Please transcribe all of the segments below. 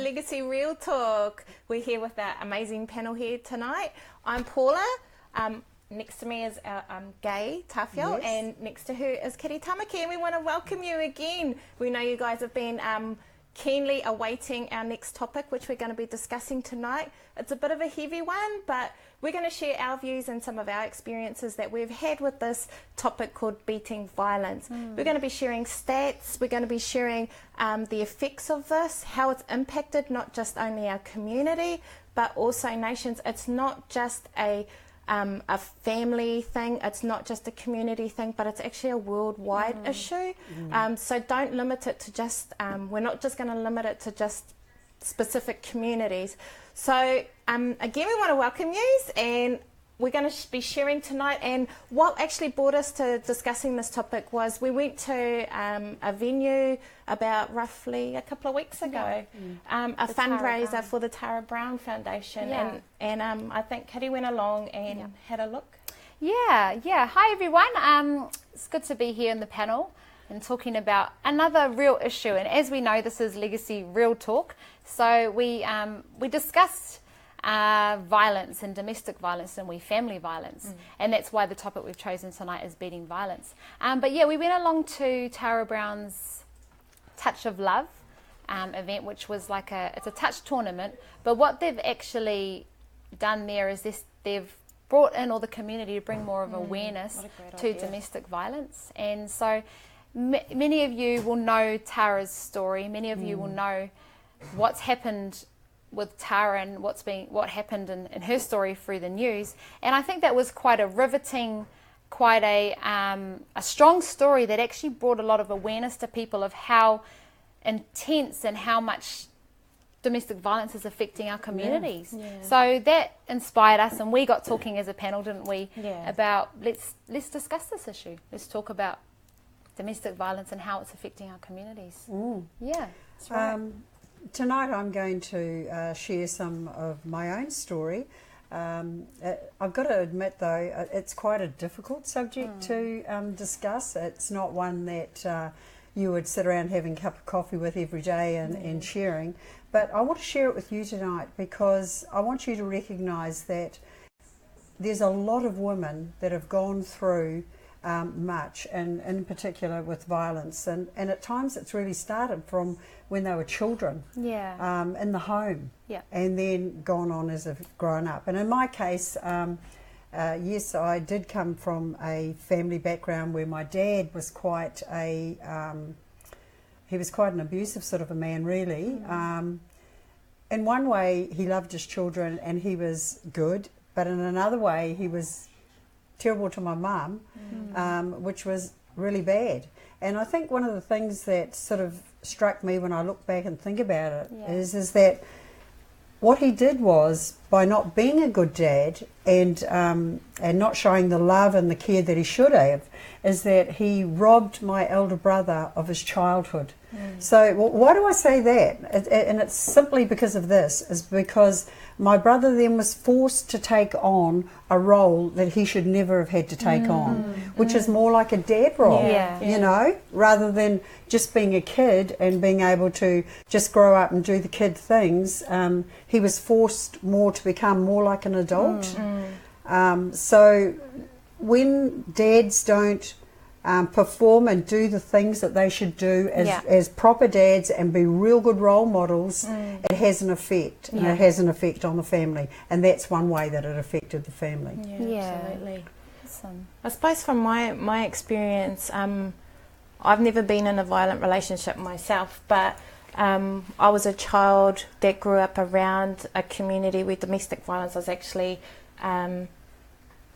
Legacy Real Talk. We're here with our amazing panel here tonight. I'm Paula. Next to me is our Gay Tawhio, and next to her is Kitty Tamaki, and we want to welcome you again. We know you guys have been keenly awaiting our next topic, which we're going to be discussing tonight. It's a bit of a heavy one, but we're going to share our views and some of our experiences that we've had with this topic called beating violence. We're going to be sharing stats, we're going to be sharing the effects of this, how it's impacted not just only our community, but also nations. It's not just a family thing, it's not just a community thing, but it's actually a worldwide issue. So don't limit it to just, we're not just going to limit it to just specific communities. So again, we want to welcome you, and we're going to be sharing tonight. And what actually brought us to discussing this topic was we went to a venue about roughly a couple of weeks ago, a fundraiser for the Tara Brown Foundation, and I think Kitty went along and had a look. Yeah. Hi everyone. It's good to be here in the panel and talking about another real issue. And as we know, this is Legacy Real Talk. So we discussed violence and domestic violence and family violence, and that's why the topic we've chosen tonight is beating violence. But yeah, we went along to Tara Brown's Touch of Love event, which was like it's a touch tournament, but what they've actually done there is they've brought in all the community to bring more of awareness to domestic violence. And so many of you will know Tara's story, many of you will know what's happened with Tara and what happened in her story through the news. And I think that was quite a riveting, quite a strong story that actually brought a lot of awareness to people of how intense and how much domestic violence is affecting our communities. So that inspired us, and we got talking as a panel, didn't we, about let's discuss this issue. Let's talk about domestic violence and how it's affecting our communities. Yeah, that's right. Tonight I'm going to share some of my own story. I've got to admit though, it's quite a difficult subject to discuss. It's not one that you would sit around having a cup of coffee with every day and sharing. But I want to share it with you tonight because I want you to recognise that there's a lot of women that have gone through much, and in particular with violence, and at times it's really started from when they were children in the home, and then gone on as they've grown up. And in my case, yes, I did come from a family background where my dad was quite an abusive sort of a man, really. In one way he loved his children and he was good, but in another way he was terrible to my mum, which was really bad. And I think one of the things that sort of struck me when I look back and think about it is that what he did was, by not being a good dad and not showing the love and the care that he should have, is that he robbed my elder brother of his childhood. So why do I say that? And it's simply because of this, is because my brother then was forced to take on a role that he should never have had to take on, which is more like a dad role, you know, rather than just being a kid and being able to just grow up and do the kid things. He was forced more to become more like an adult. So when dads don't perform and do the things that they should do as proper dads and be real good role models, it has an effect, and it has an effect on the family, and that's one way that it affected the family. Absolutely. Awesome. I suppose from my experience, I've never been in a violent relationship myself, but I was a child that grew up around a community where domestic violence was actually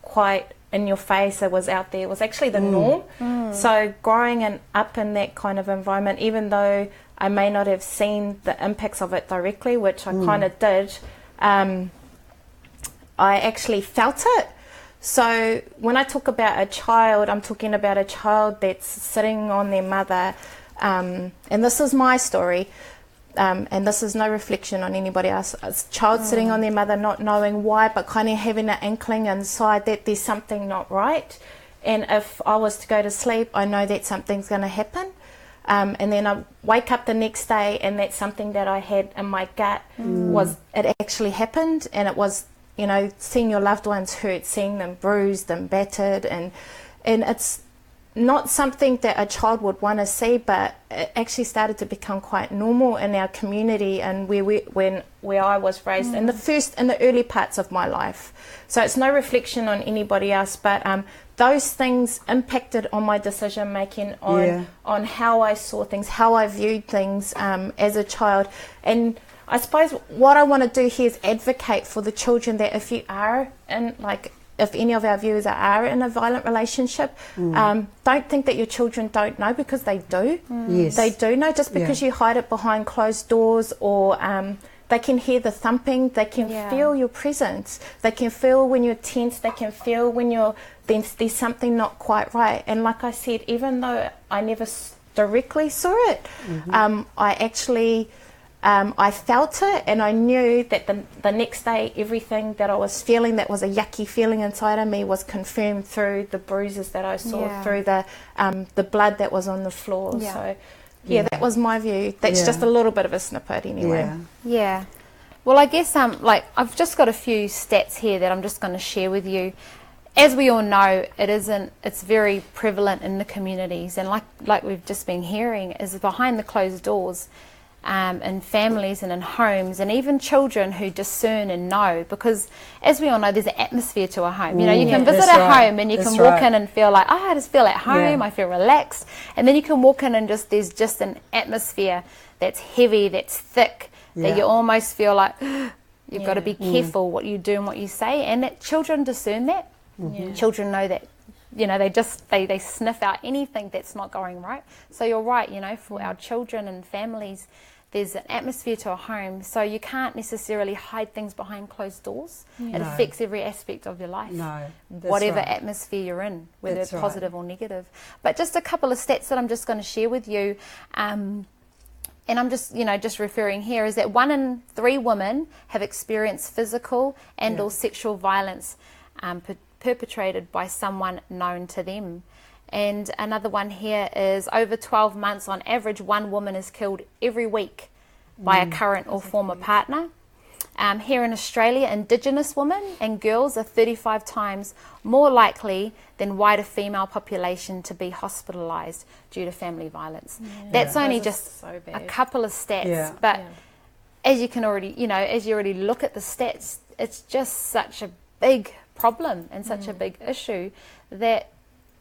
quite in your face. It was out there. It was actually the norm. So growing up in that kind of environment, even though I may not have seen the impacts of it directly, which I kind of did, I actually felt it. So when I talk about a child, I'm talking about a child that's sitting on their mother, and this is my story, and this is no reflection on anybody else. A child sitting on their mother, not knowing why, but kind of having an inkling inside that there's something not right. And if I was to go to sleep, I know that something's going to happen. And then I wake up the next day, and that's something that I had in my gut. Was it actually happened? And it was, you know, seeing your loved ones hurt, seeing them bruised and battered, and it's not something that a child would want to see, but it actually started to become quite normal in our community and where I was raised in the early parts of my life. So it's no reflection on anybody else, but those things impacted on my decision making, on how I saw things, how I viewed things as a child. And I suppose what I want to do here is advocate for the children that if you are in, like, if any of our viewers are in a violent relationship, don't think that your children don't know, because they do. Yes. They do know. Just because you hide it behind closed doors, or they can hear the thumping, they can feel your presence, they can feel when you're tense, they can feel when there's something not quite right. And like I said, even though I never directly saw it, I actually... I felt it, and I knew that the next day everything that I was feeling that was a yucky feeling inside of me was confirmed through the bruises that I saw, through the blood that was on the floor. So that was my view. That's just a little bit of a snippet anyway. Yeah. Well, I guess like I've just got a few stats here that I'm just going to share with you. As we all know, it's very prevalent in the communities, and like we've just been hearing, is behind the closed doors. In families and in homes, and even children who discern and know, because as we all know, there's an atmosphere to a home. You know, you can visit a home and you can walk in and feel like, I just feel at home, I feel relaxed, and then you can walk in and there's just an atmosphere that's heavy, that's thick, that you almost feel like you've got to be careful what you do and what you say, and that children discern that. Children know that. You know, they sniff out anything that's not going right. So you're right, you know, for our children and families, there's an atmosphere to a home, so you can't necessarily hide things behind closed doors. It affects every aspect of your life, whatever atmosphere you're in, whether it's positive or negative. But just a couple of stats that I'm just going to share with you, and I'm just referring here, is that 1 in 3 women have experienced physical and or sexual violence perpetrated by someone known to them. And another one here is over 12 months on average, 1 woman is killed every week by a current or former partner. Here in Australia, Indigenous women and girls are 35 times more likely than wider female population to be hospitalised due to family violence. That's only just a couple of stats, but as you can already, as you already look at the stats, it's just such a big problem and such a big issue that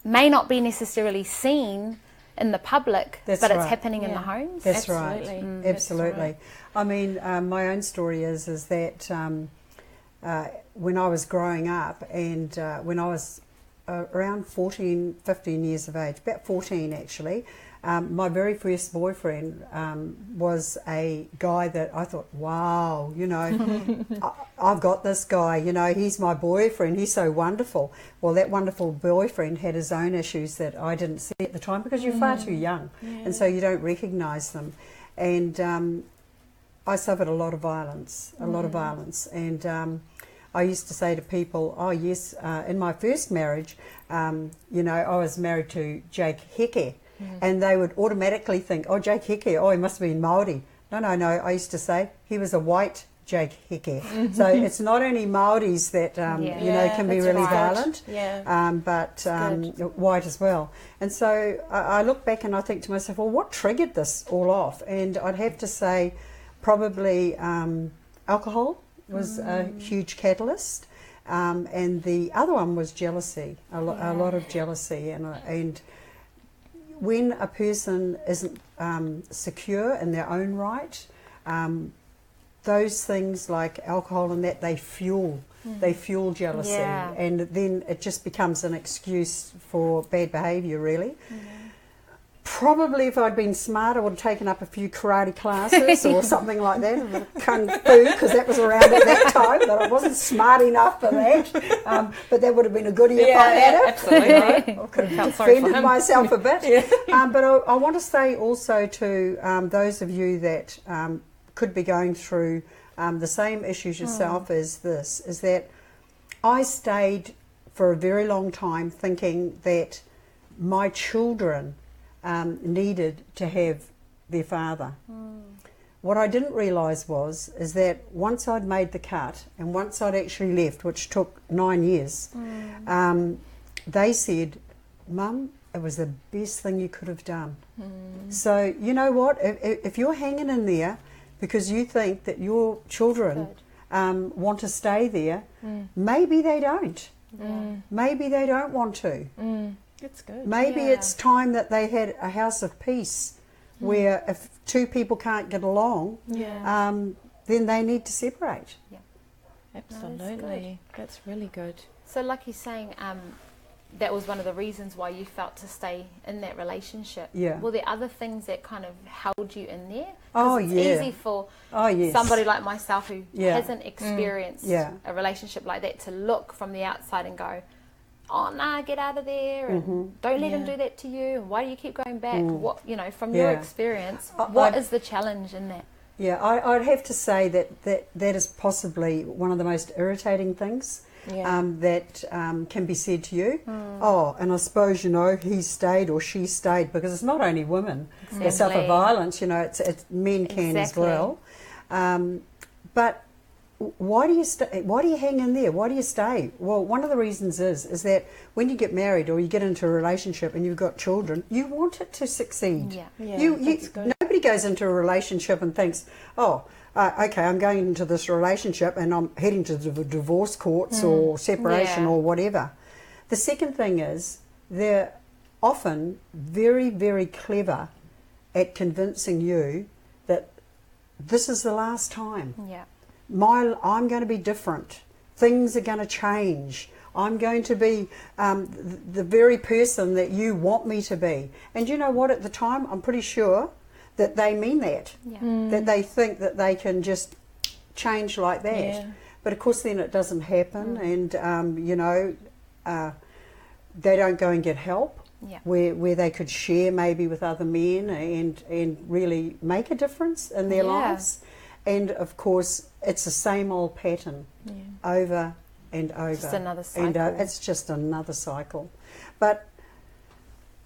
may not be necessarily seen in the public, but it's happening in the homes. That's right. Absolutely. I mean, my own story is that when I was growing up, and when I was around 14, 15 years of age, about 14 actually, my very first boyfriend was a guy that I thought, wow, I've got this guy, he's my boyfriend, he's so wonderful. Well, that wonderful boyfriend had his own issues that I didn't see at the time, because you're far too young, and so you don't recognise them. And I suffered a lot of violence, and I used to say to people, oh yes, in my first marriage, I was married to Jake Heke. And they would automatically think, oh, Jake Heke, oh, he must have been Māori. No, I used to say he was a white Jake Heke. So it's not only Māoris that, can be really violent, but white as well. And so I look back and I think to myself, well, what triggered this all off? And I'd have to say probably alcohol was a huge catalyst. And the other one was jealousy, a lot of jealousy. And when a person isn't secure in their own right, those things like alcohol and that, they fuel jealousy, and then it just becomes an excuse for bad behaviour, really. Probably if I'd been smart, I would have taken up a few karate classes or something like that, kung fu, because that was around at that time, but I wasn't smart enough for that. But that would have been a goodie if I had it. Absolutely. I could have defended myself a bit. But I want to say also to those of you that could be going through the same issues yourself as this, is that I stayed for a very long time thinking that my children needed to have their father. What I didn't realise is that once I'd made the cut and once I'd actually left, which took 9 years, they said, Mum, it was the best thing you could have done. So you know what, if you're hanging in there because you think that your children want to stay there, maybe they don't. Maybe they don't want to. That's good. Maybe it's time that they had a house of peace where if two people can't get along, then they need to separate. Absolutely. That's really good. So like you're saying, that was one of the reasons why you felt to stay in that relationship. Yeah. Were there other things that kind of held you in there? Oh, it's yeah. easy for yes. somebody like myself who Yeah. hasn't experienced a relationship like that to look from the outside and go, oh, nah, get out of there, and don't let him do that to you, and why do you keep going back? What, you know, from your experience, what is the challenge in that? Yeah, I'd have to say that is possibly one of the most irritating things that can be said to you. Oh, and I suppose, you know, he stayed or she stayed, because it's not only women that suffer violence, you know, it's men can as well. But why do you stay? Why do you hang in there? Why do you stay? Well, one of the reasons is that when you get married or you get into a relationship and you've got children, you want it to succeed. Nobody goes into a relationship and thinks, oh, okay, I'm going into this relationship and I'm heading to the divorce courts or separation or whatever. The second thing is they're often very, very clever at convincing you that this is the last time. Yeah. I'm going to be different. Things are going to change. I'm going to be the very person that you want me to be. And you know what? At the time, I'm pretty sure that they mean that. That they think that they can just change like that. Yeah. But of course, then it doesn't happen, and you know, they don't go and get help. Where they could share maybe with other men and really make a difference in their lives. And of course, it's the same old pattern over and over. Just another cycle. And it's just another cycle. But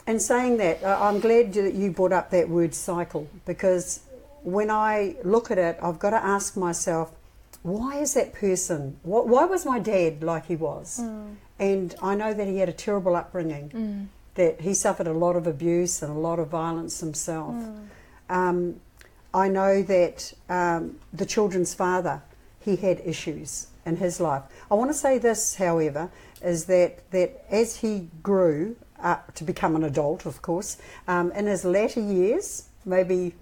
in saying that, I'm glad that you brought up that word cycle, because when I look at it, I've got to ask myself, why is that person, why was my dad like he was? And I know that he had a terrible upbringing, that he suffered a lot of abuse and a lot of violence himself. I know that the children's father, he had issues in his life. I want to say this, however, is that as he grew up to become an adult, of course, in his latter years, maybe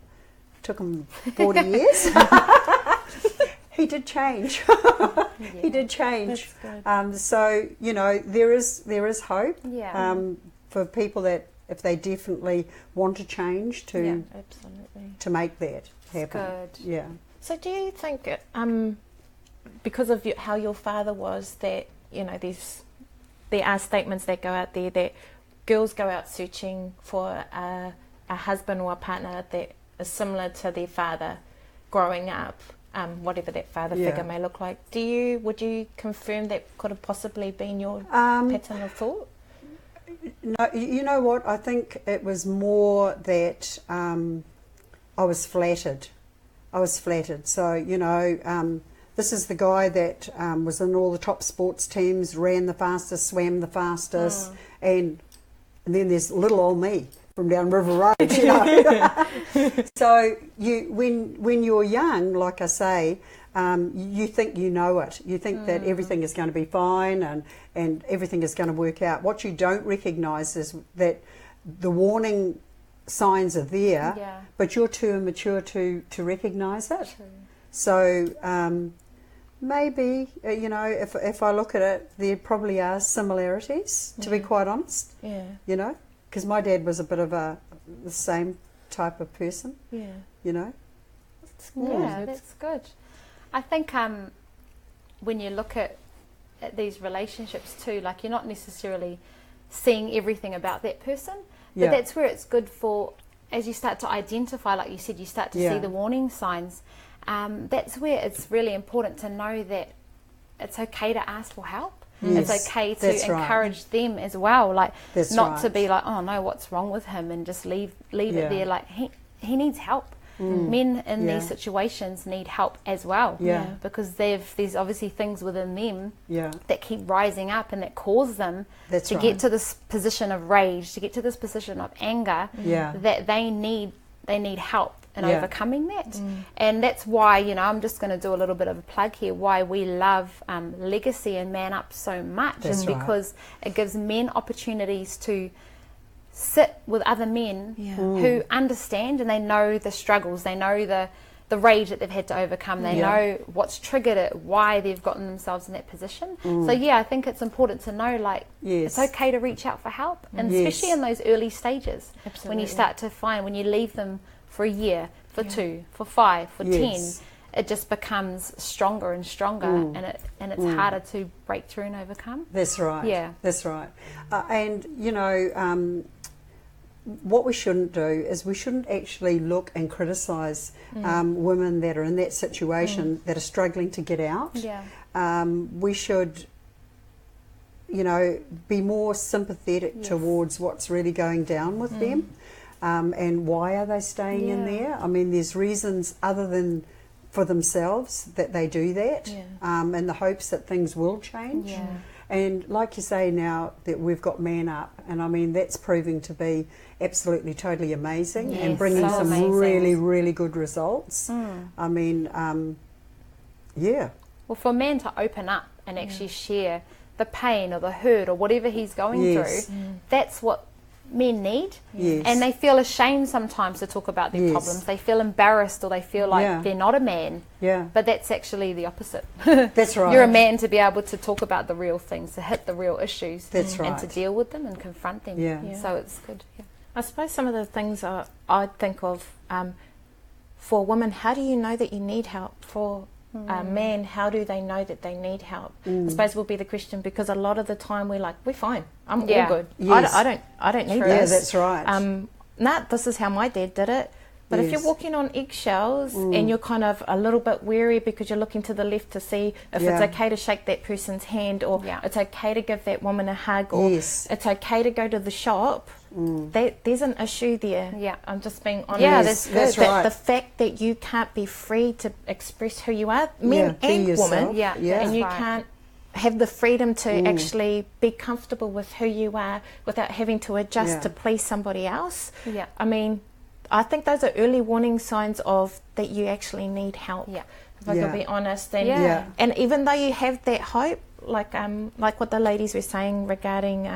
took him 40 years, he did change. He did change. So, you know, there is hope for people that, if they definitely want to change, to make that happen. Good. Yeah. So do you think, because of how your father was, that, you know, there are statements that go out there that girls go out searching for a husband or a partner that is similar to their father growing up, whatever that father figure may look like. Would you confirm that could have possibly been your pattern of thought? No, you know what? I think it was more that I was flattered. So, you know, this is the guy that was in all the top sports teams, ran the fastest, swam the fastest, and then there's little old me from down River Road, you know. So when you're young, like I say, you think you know it. You think that everything is going to be fine and everything is going to work out. What you don't recognise is that the warning signs are there, but you're too immature to recognise it. True. So maybe, you know, if I look at it, there probably are similarities, to be quite honest. Yeah. You know, because my dad was a bit of the same type of person. Yeah. You know. That's good. I think when you look at these relationships too, like, you're not necessarily seeing everything about that person, but that's where it's good for, as you start to identify, like you said, you start to see the warning signs. That's where it's really important to know that it's okay to ask for help. Yes, It's okay to that's right. encourage them as well, like That's not right. to be like, oh no, what's wrong with him, and just leave Yeah. it there. Like he needs help. Men in Yeah. these situations need help as well, Yeah. because there's obviously things within them Yeah. that keep rising up and that cause them That's to right. get to this position of rage, to get to this position of anger, Yeah. that they need help in Yeah. overcoming that. And that's why, I'm just going to do a little bit of a plug here, why we love Legacy and Man Up so much. That's is right. because it gives men opportunities to sit with other men Yeah. who understand, and they know the struggles, they know the rage that they've had to overcome, they Yeah. know what's triggered it, why they've gotten themselves in that position. So yeah, I think it's important to know, like, Yes. it's okay to reach out for help, and Yes. especially in those early stages, when Absolutely. you start to find, when you leave them for a year, for 2, for 5, for Yes. 10, it just becomes stronger and stronger, and it's harder to break through and overcome. That's right. Yeah. That's right. And, what we shouldn't do is we shouldn't actually look and criticise women that are in that situation that are struggling to get out. Yeah. We should, be more sympathetic Yes. towards what's really going down with them, and why are they staying in Yeah. there. I mean, there's reasons other than for themselves that they do that, in the hopes that things will change. Yeah. And like you say now that we've got Man Up, and I mean that's proving to be absolutely totally amazing and Yes, bringing so some amazing. really, really good results. I mean, yeah. Well, for a man to open up and actually share the pain or the hurt or whatever he's going Yes. through, that's what men need. Yes. And they feel ashamed sometimes to talk about their Yes. problems. They feel embarrassed, or they feel like Yeah. they're not a man. Yeah. But that's actually the opposite. That's right. You're a man to be able to talk about the real things, to hit the real issues, That's and to right. deal with them and confront them. Yeah. Yeah. So it's good. Yeah. I suppose some of the things I think of for women, how do you know that you need help? For men, how do they know that they need help? I suppose will be the question, because a lot of the time we're like, we're fine, I'm Yeah. all good. Yes. I don't need True. Yeah, this. that's right. This is how my dad did it. But if you're Yes. walking on eggshells and you're kind of a little bit wary because you're looking to the left to see if Yeah. it's okay to shake that person's hand, or Yeah. it's okay to give that woman a hug, or Yes. it's okay to go to the shop, there's an issue there. Yeah. I'm just being honest. Yeah, Yes, that's that's That right. the fact that you can't be free to express who you are, men Yeah, be and yourself. women, Yeah, Yeah. and you right. can't have the freedom to actually be comfortable with who you are without having to adjust Yeah. to please somebody else. Yeah. I mean, I think those are early warning signs of that you actually need help. Yeah. If I Yeah. could be honest, and Yeah. and even though you have that hope, like what the ladies were saying regarding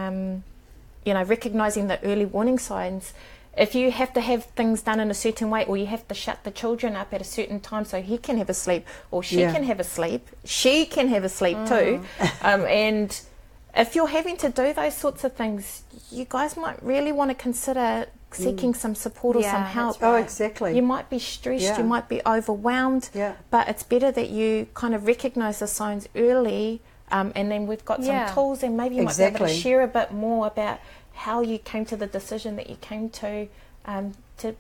recognizing the early warning signs. If you have to have things done in a certain way, or you have to shut the children up at a certain time so he can have a sleep, or she Yeah. can have a sleep, she can have a sleep too, and if you're having to do those sorts of things, you guys might really want to consider seeking some support or Yeah, some that's help. Oh, exactly. You might be stressed, Yeah. you might be overwhelmed, Yeah. but it's better that you kind of recognise the signs early, and then we've got Yeah. some tools, and maybe you might be able to Exactly. share a bit more about how you came to the decision that you came to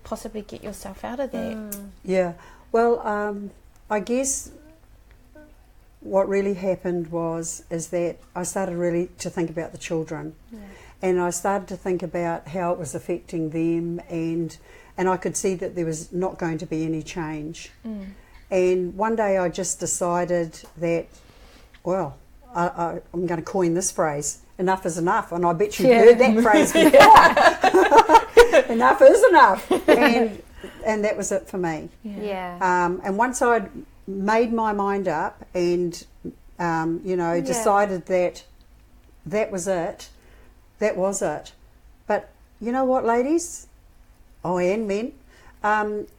possibly get yourself out of that. Yeah. Well, I guess what really happened is that I started really to think about the children, and I started to think about how it was affecting them, and I could see that there was not going to be any change. And one day I just decided that, well, I'm going to coin this phrase, enough is enough, and I bet you've heard that phrase before. Enough is enough. And that was it for me. Yeah. And once I'd made my mind up and, decided that was it, that was it. But you know what, ladies? Oh, and men,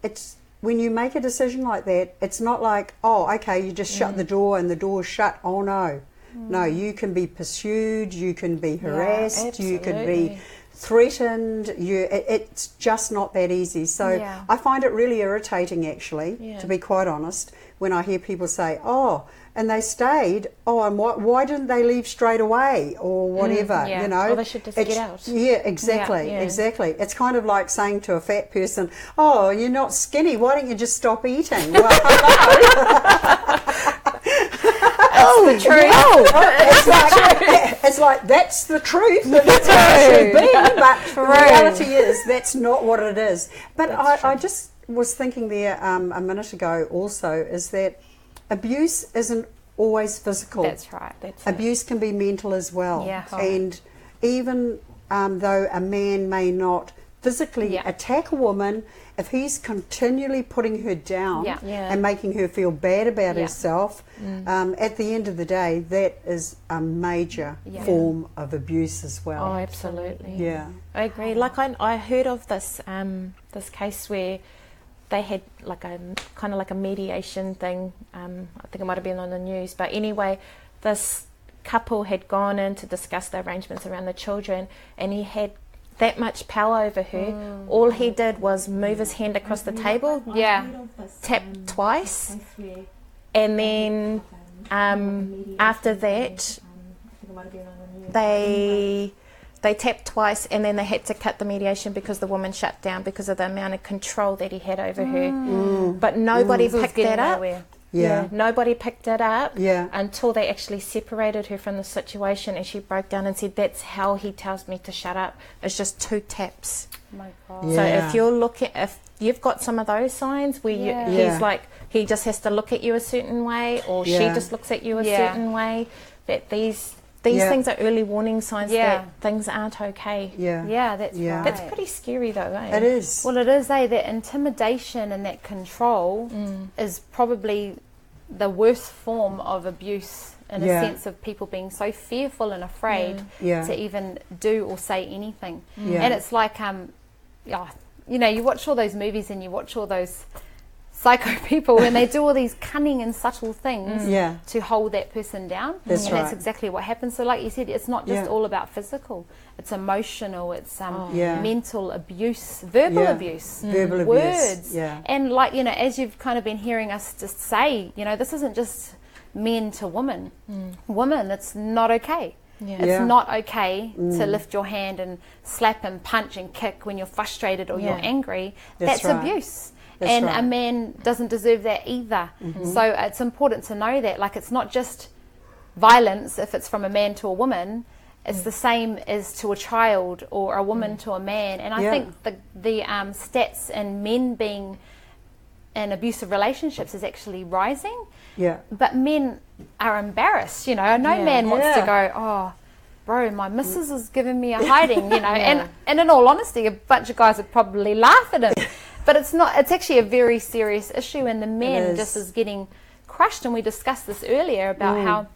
it's when you make a decision like that, it's not like, oh, okay, you just shut the door and the door's shut. Oh, no. No, you can be pursued, you can be harassed, you can be absolutely. threatened. It's just not that easy. So Yeah. I find it really irritating, actually, Yeah. to be quite honest, when I hear people say, oh, and they stayed, oh, and why didn't they leave straight away, or whatever, yeah. you know? Or they should just get out. Yeah, exactly, Yeah. exactly. It's kind of like saying to a fat person, oh, you're not skinny, why don't you just stop eating? Well, the truth. It's like that's the truth. That's how it should be. But the reality is that's not what it is. But I just was thinking there a minute ago also is that abuse isn't always physical. That's right. Abuse can be mental as well. Yeah. And even though a man may not physically attack a woman, if he's continually putting her down and making her feel bad about herself, at the end of the day, that is a major form of abuse as well. Oh, absolutely. Yeah. I agree. Like I heard of this this case where they had like a kind of like a mediation thing. I think it might have been on the news, but anyway, this couple had gone in to discuss the arrangements around the children, and he had that much power over her. All he did was move his hand across the table, tap twice, and then after that they tapped twice, and then they had to cut the mediation because the woman shut down because of the amount of control that he had over her. But nobody picked that up. Nobody picked it up until they actually separated her from the situation, and she broke down and said, that's how he tells me to shut up. It's just 2 taps. Oh my God. So if you've got some of those signs where he's like, he just has to look at you a certain way, or she just looks at you a certain way, that these things are early warning signs that things aren't okay. That's right. That's pretty scary though, eh? It is. Well, it is, that intimidation and that control is probably the worst form of abuse, in a sense of people being so fearful and afraid to even do or say anything. And it's like, you watch all those movies and you watch all those psycho people and they do all these cunning and subtle things to hold that person down. That's exactly what happens. So like you said, it's not just all about physical, it's emotional, it's mental abuse, verbal abuse, words. And like, as you've kind of been hearing us just say, this isn't just men to women. Women, it's not okay. It's not okay to lift your hand and slap and punch and kick when you're frustrated or you're angry. That's abuse. And a man doesn't deserve that either. So it's important to know that, like, it's not just violence if it's from a man to a woman. It's the same as to a child or a woman to a man. And I think the stats in men being in abusive relationships is actually rising. But men are embarrassed, No man wants to go, oh, bro, my missus is giving me a hiding, And in all honesty, a bunch of guys would probably laugh at him. But it's not. It's actually a very serious issue, and the men just is getting crushed. And we discussed this earlier about how,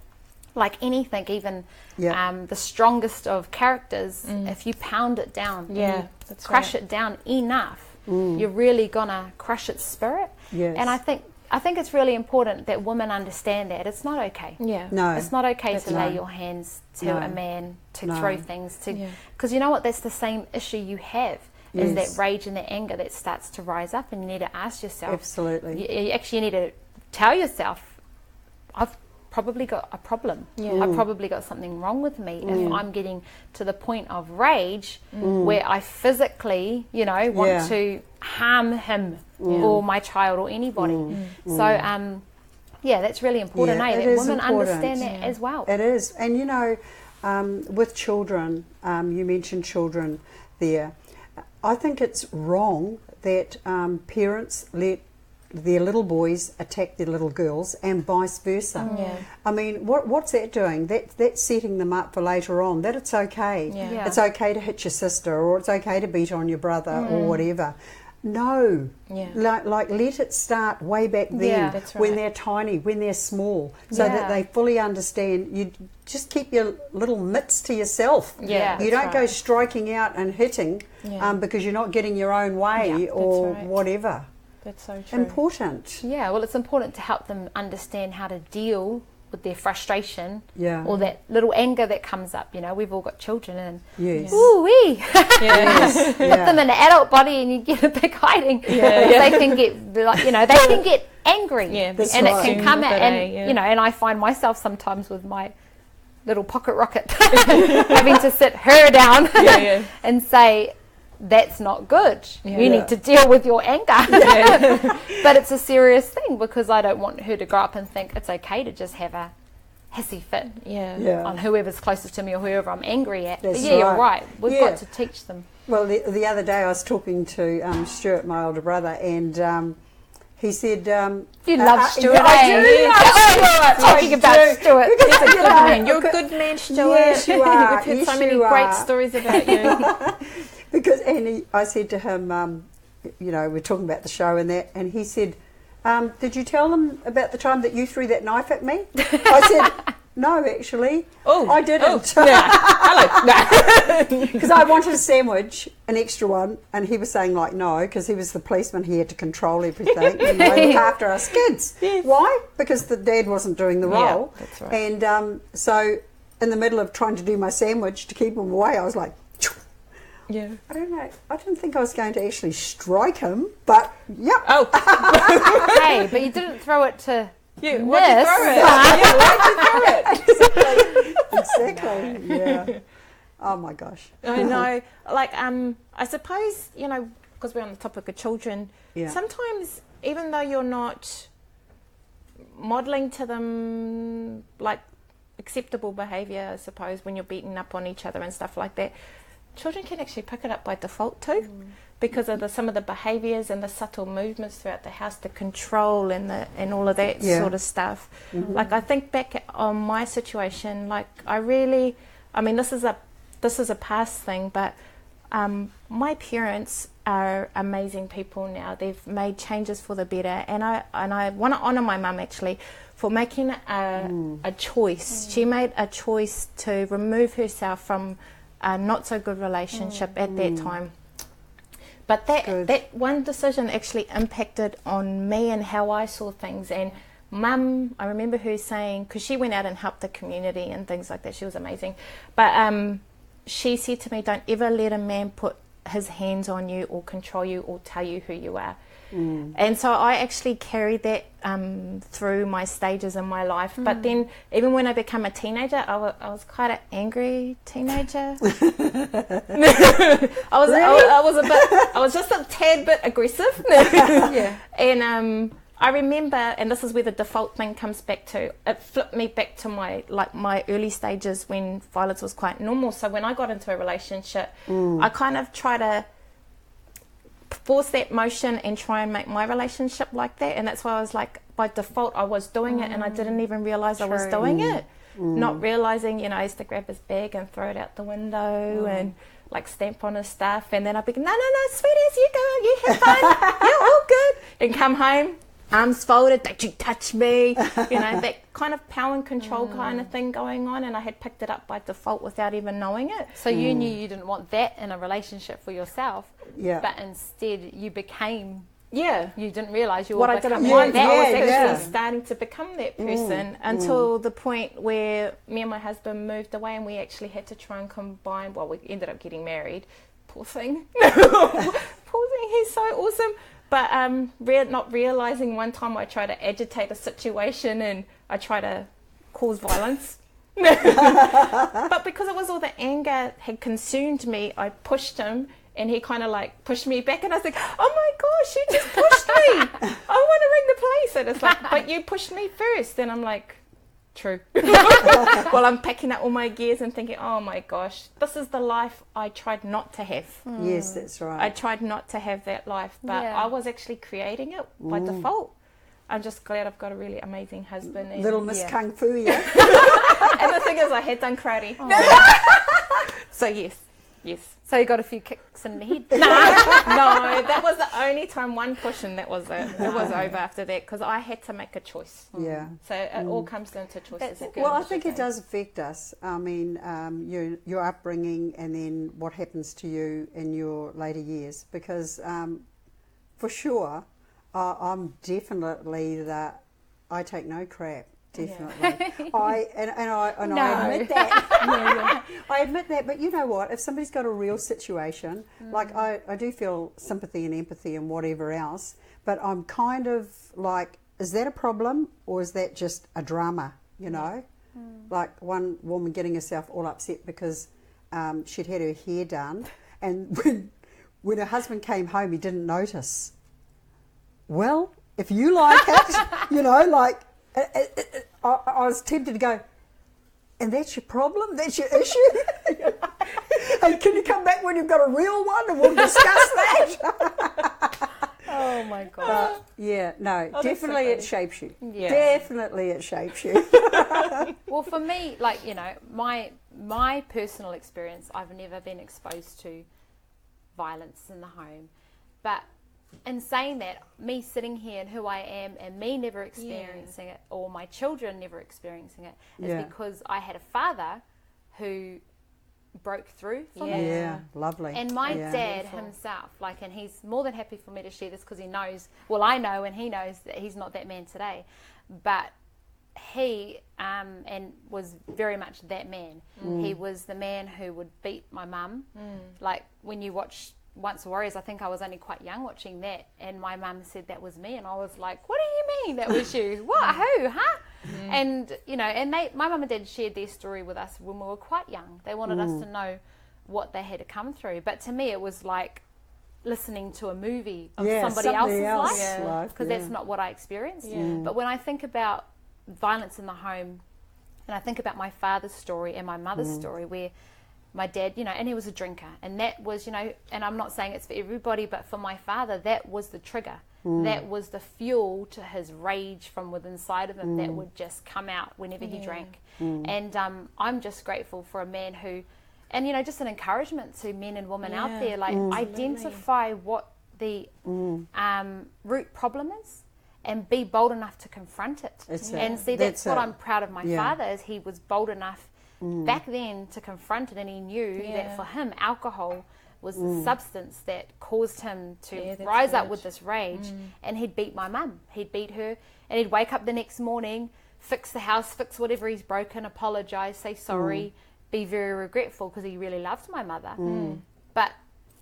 like anything, even the strongest of characters, if you pound it down, crush it down enough, you're really gonna crush its spirit. And I think it's really important that women understand that it's not okay. No, it's not okay to lay your hands to a man, to throw things to, because you know what? That's the same issue you have. Is that rage and that anger that starts to rise up, and you need to ask yourself. Absolutely. You actually need to tell yourself, I've probably got a problem. I've probably got something wrong with me if I'm getting to the point of rage where I physically, want to harm him or my child or anybody. So, that's really important, that women understand that as well. It is. And, with children, you mentioned children there. I think it's wrong that parents let their little boys attack their little girls and vice versa. I mean, what's that doing? That's setting them up for later on, that it's okay. It's okay to hit your sister, or it's okay to beat on your brother or whatever. No, like let it start way back then when they're tiny, when they're small, so that they fully understand. You just keep your little mitts to yourself. You don't go striking out and hitting because you're not getting your own way or whatever. That's so true. Important. Well, it's important to help them understand how to deal with their frustration or that little anger that comes up. We've all got children, and ooh-wee. Put them in an adult body and you get a big hiding. They can get they can get angry, and it can come out. And and I find myself sometimes with my little pocket rocket having to sit her down and say, that's not good. You need to deal with your anger. But it's a serious thing, because I don't want her to grow up and think it's okay to just have a hissy fit Yeah. on whoever's closest to me or whoever I'm angry at. That's but yeah, you're right. right. We've got to teach them. Well, the other day I was talking to Stuart, my older brother, and he said... you love Stuart, I do. Talking about Stuart. He's a good man. You're a good man, Stuart. Yes, you are. We've heard Yes, so many you great are. stories about you. Because I said to him, we're talking about the show and that, and he said, did you tell them about the time that you threw that knife at me? I said, no, actually. Oh, I didn't. Hello. Because I wanted a sandwich, an extra one, and he was saying like no, because he was the policeman. He had to control everything, look after us kids. Yes. Why? Because the dad wasn't doing the role. Yeah, that's right. And so in the middle of trying to do my sandwich to keep him away, I was like, Yeah. I don't know. I didn't think I was going to actually strike him, but yep. Oh. Hey, but you didn't throw it to Yeah, why'd you throw it? Yeah, why'd you throw it? Exactly. Yeah. Oh my gosh. I know. Like, I suppose, because we're on the topic of children, Yeah. sometimes even though you're not modelling to them like acceptable behaviour, I suppose, when you're beating up on each other and stuff like that, children can actually pick it up by default too, because of some of the behaviours and the subtle movements throughout the house, the control and all of that sort of stuff. Mm-hmm. Like, I think back on my situation, like this is a past thing, but my parents are amazing people now. They've made changes for the better, and I want to honour my mum actually for making a choice. She made a choice to remove herself from a not so good relationship at that time. But that one decision actually impacted on me and how I saw things. And Mum, I remember her saying, because she went out and helped the community and things like that, she was amazing. But she said to me, don't ever let a man put his hands on you or control you or tell you who you are. And so I actually carried that through my stages in my life. But then even when I became a teenager, I was quite an angry teenager. I was just a tad bit aggressive. Yeah. And I remember, and this is where the default thing comes back to, it flipped me back to my early stages when violence was quite normal. So when I got into a relationship, I kind of try to force that motion and try and make my relationship like that. And that's why I was like, by default, I was doing it and I didn't even realise I was doing it. Not realising, I used to grab his bag and throw it out the window and like stamp on his stuff. And then I'd be, no, sweeties, you go, you have fun, you're all good. And come home, arms folded, don't you touch me. That kind of power and control kind of thing going on. And I had picked it up by default without even knowing it. So you knew you didn't want that in a relationship for yourself. Yeah. But instead you became... Yeah. You didn't realise you were what I didn't becoming want, that. I was actually starting to become that person until the point where me and my husband moved away and we actually had to try and combine. Well, we ended up getting married. Poor thing. Poor thing, he's so awesome. But not realising one time I tried to agitate a situation and I tried to cause violence. But because it was all the anger had consumed me, I pushed him. And he kind of like pushed me back and I was like, oh my gosh, you just pushed me. I want to ring the police. And it's like, but you pushed me first. And I'm like, true. Well, I'm packing up all my gears and thinking, oh my gosh, this is the life I tried not to have. Yes, that's right. I tried not to have that life, but I was actually creating it by default. I'm just glad I've got a really amazing husband. And, Little Miss Kung Fu, yeah. And the thing is, I had done karate. So yes. So you got a few kicks in the head. No, that was the only time, one push, and that was it. It was over after that because I had to make a choice. Yeah. So it all comes down to choices. Well, I think it does affect us. I mean, your upbringing and then what happens to you in your later years. Because for sure, I'm definitely I take no crap. Definitely. I admit that. I admit that, but you know what? If somebody's got a real situation, like I do feel sympathy and empathy and whatever else, but I'm kind of like, is that a problem or is that just a drama, Like one woman getting herself all upset because she'd had her hair done, and when her husband came home, he didn't notice. Well, if you like it, I was tempted to go, And that's your problem? That's your issue? And can you come back when you've got a real one and we'll discuss that? Oh my God. Yeah, no, definitely it shapes you. Yeah. Definitely it shapes you. Well, for me, like, you know, my personal experience, I've never been exposed to violence in the home. But in saying that, me sitting here and who I am and me never experiencing it, or my children never experiencing it, is because I had a father who broke through for me. Yeah, lovely. And my dad himself, like, and he's more than happy for me to share this because he knows, well, I know and he knows that he's not that man today, but he and was very much that man. He was the man who would beat my mum. Like, when you watch Once Warriors, I think I was only quite young watching that, and my mum said that was me, and I was like, what do you mean that was you? What? Who? Huh? And, you know, and my mum and dad shared their story with us when we were quite young. They wanted us to know what they had to come through. But to me, it was like listening to a movie of somebody else's life, because that's not what I experienced. But when I think about violence in the home, and I think about my father's story and my mother's story, where my dad, you know, and he was a drinker, and that was, you know, and I'm not saying it's for everybody, but for my father, that was the trigger. That was the fuel to his rage from within inside of him that would just come out whenever he drank. And I'm just grateful for a man who, and, you know, just an encouragement to men and women out there, like, identify what the root problem is and be bold enough to confront it. And see, that's what I'm proud of my father, is he was bold enough back then to confront it, and he knew that for him alcohol was the substance that caused him to rise up with this rage. And he'd beat my mum, he'd beat her, and he'd wake up the next morning, fix the house, fix whatever he's broken, apologise, say sorry, be very regretful, because he really loved my mother. But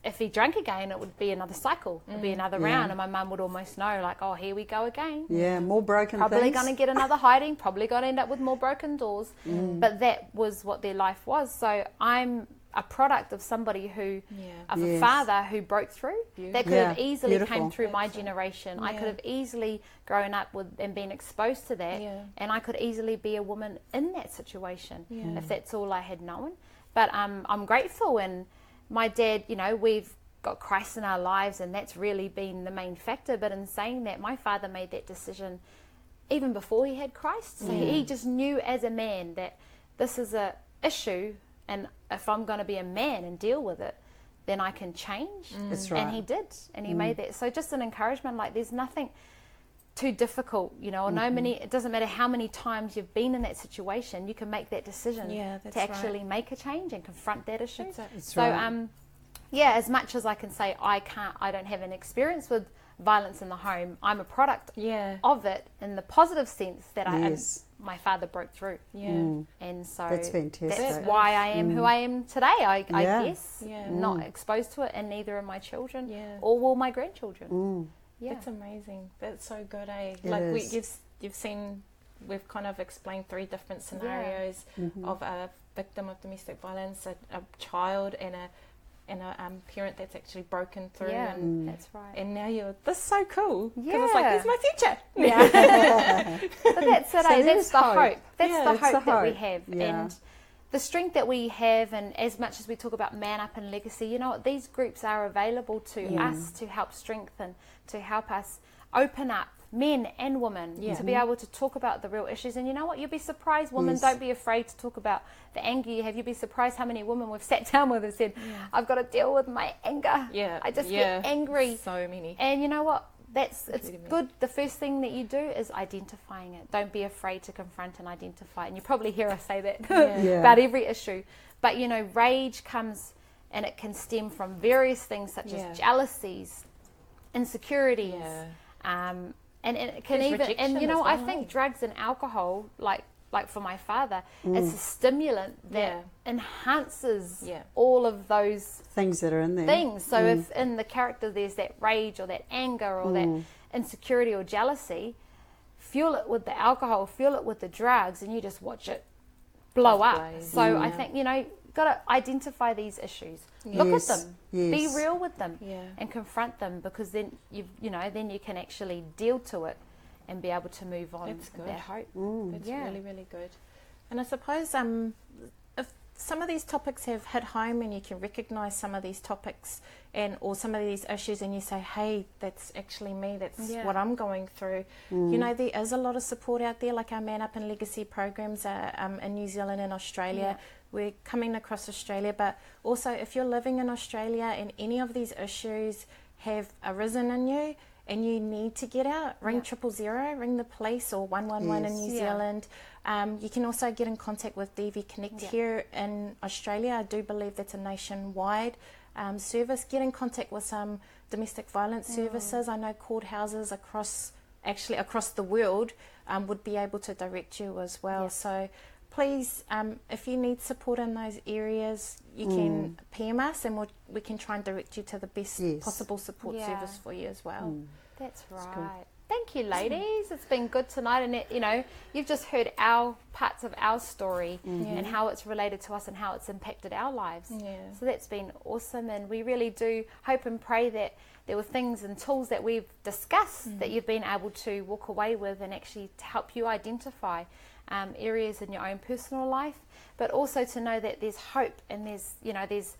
if he drank again, it would be another cycle, it would be another round, and my mum would almost know, like, oh, here we go again. Yeah, more broken probably things. going to get another hiding, probably going to end up with more broken doors. But that was what their life was. So I'm a product of somebody who, of a father who broke through. That could have easily came through my generation. I could have easily grown up with and been exposed to that, and I could easily be a woman in that situation if that's all I had known. But I'm grateful, and my dad, you know, we've got Christ in our lives, and that's really been the main factor. But in saying that, my father made that decision even before he had Christ. So he just knew as a man that this is a issue, and if I'm going to be a man and deal with it, then I can change. That's right. And he did, and he made that. So just an encouragement, like, there's nothing too difficult, you know, or it doesn't matter how many times you've been in that situation, you can make that decision to actually make a change and confront that issue. So as much as I can say I don't have an experience with violence in the home, I'm a product of it in the positive sense that my father broke through. And so that's fantastic. That's why I am who I am today, I guess. Not exposed to it, and neither are my children or will my grandchildren. That's amazing. That's so good, you've seen, we've kind of explained 3 different scenarios of a victim of domestic violence, a child, and a parent that's actually broken through. And that's right. And now that's so cool, because it's like, there's my future. But that's it. That's the hope. That's the hope that we have. And the strength that we have, and as much as we talk about Man Up and Legacy, you know what, these groups are available to us to help strengthen, to help us open up, men and women, to be able to talk about the real issues. And you know what, you'll be surprised, women, don't be afraid to talk about the anger you have. You'll be surprised how many women we've sat down with and said, I've got to deal with my anger. I just get angry. So many. And you know what, it's good. The first thing that you do is identifying it. Don't be afraid to confront and identify it. And you probably hear us say that about every issue. But, you know, rage comes, and it can stem from various things such as jealousies, insecurities, and it can even, and you know, I think drugs and alcohol, like for my father, it's a stimulant that enhances all of those things that are in there. So if in the character there's that rage or that anger or that insecurity or jealousy, fuel it with the alcohol, fuel it with the drugs, and you just watch it blow up. So I think, you know, got to identify these issues, look at them, be real with them, and confront them, because then then you can actually deal to it and be able to move on with that hope. That's really, really good. And I suppose if some of these topics have hit home and you can recognise some of these topics or some of these issues, and you say, hey, that's actually me, that's what I'm going through. You know, there is a lot of support out there, like our Man Up and Legacy programs in New Zealand and Australia. We're coming across Australia, but also if you're living in Australia and any of these issues have arisen in you and you need to get out, ring 000, ring the police, or 111 in New Zealand. You can also get in contact with DV Connect here in Australia. I do believe that's a nationwide service. Get in contact with some domestic violence services. I know courthouses across the world would be able to direct you as well. So please, if you need support in those areas, you can PM us, and we can try and direct you to the best possible support service for you as well. That's right. Thank you, ladies. It's been good tonight, and you know, you've just heard our parts of our story and how it's related to us and how it's impacted our lives. So that's been awesome, and we really do hope and pray that there were things and tools that we've discussed that you've been able to walk away with and actually to help you identify areas in your own personal life, but also to know that there's hope and there's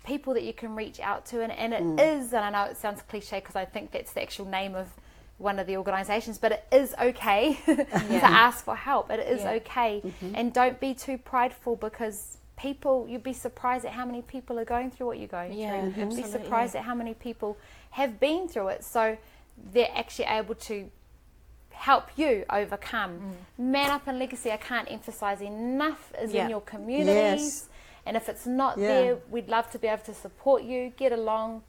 people that you can reach out to, and it is, and I know it sounds cliche because I think that's the actual name of one of the organisations, but it is okay to ask for help. It is okay, and don't be too prideful, because you'd be surprised at how many people are going through what you're going through. You'd be surprised at how many people have been through it, so they're actually able to help you overcome. Man Up and Legacy, I can't emphasise enough, is in your communities, and if it's not there, we'd love to be able to support you. Get along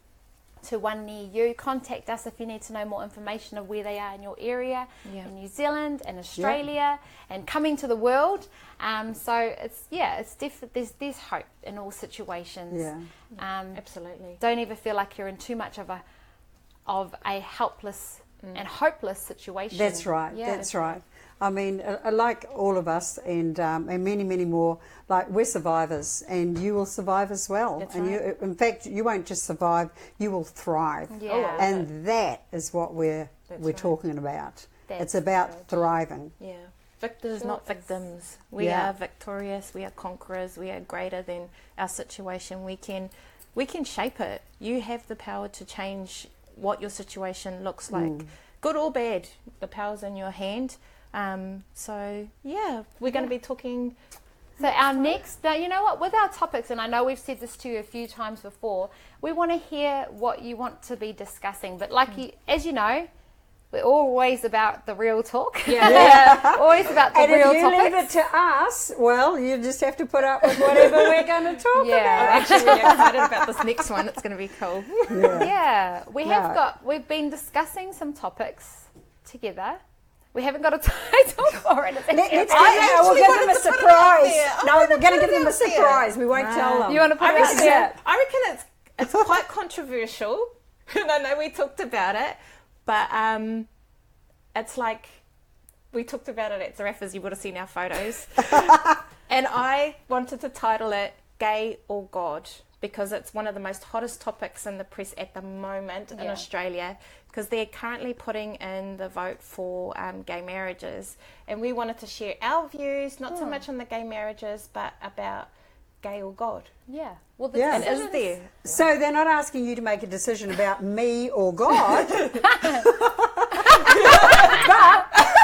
to one near you. Contact us if you need to know more information of where they are in your area, in New Zealand and Australia, and coming to the world. So it's definitely there's hope in all situations. Absolutely. Don't ever feel like you're in too much of a helpless and hopeless situation. That's right. That's right. I mean, like all of us, and many, many more, like, we're survivors, and you will survive as well. That's and right. in fact, you won't just survive; you will thrive. And that is what we're talking about. It's about thriving. Victors, not victims. We are victorious. We are conquerors. We are greater than our situation. We can shape it. You have the power to change what your situation looks like, good or bad. The power's in your hand. We're going to be talking. So our next, now you know what, with our topics, and I know we've said this to you a few times before, we want to hear what you want to be discussing. But as you know, we're always about the real talk. Always about the real topics. And if you leave it to us, well, you just have to put up with whatever we're going to talk about. I'm actually really excited about this next one. It's going to be cool. We've been discussing some topics together. We haven't got a title for it. We'll give them a surprise. No, we're going to give them a surprise. We won't tell them. You want to put it out there? I reckon it's quite controversial. And I know we talked about it, but it's like we talked about it at Zaraffas. You would have seen our photos. And I wanted to title it Gay or God, because it's one of the most hottest topics in the press at the moment in Australia, because they're currently putting in the vote for gay marriages. And we wanted to share our views, not so much on the gay marriages, but about gay or God. Well, and is there? So they're not asking you to make a decision about me or God. But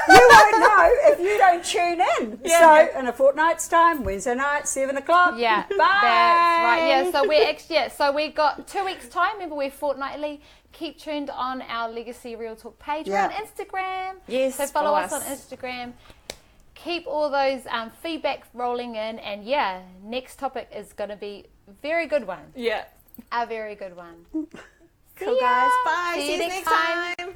you won't know if you don't tune in. So in a fortnight's time, Wednesday night, 7 o'clock. Bye. That's right. So we got 2 weeks' time. Remember, we're fortnightly. Keep tuned on our Legacy Real Talk page. We're on Instagram. Yes, so follow us on Instagram. Keep all those feedback rolling in, and next topic is going to be a very good one. A very good one. Cool, guys. Bye. See you next time.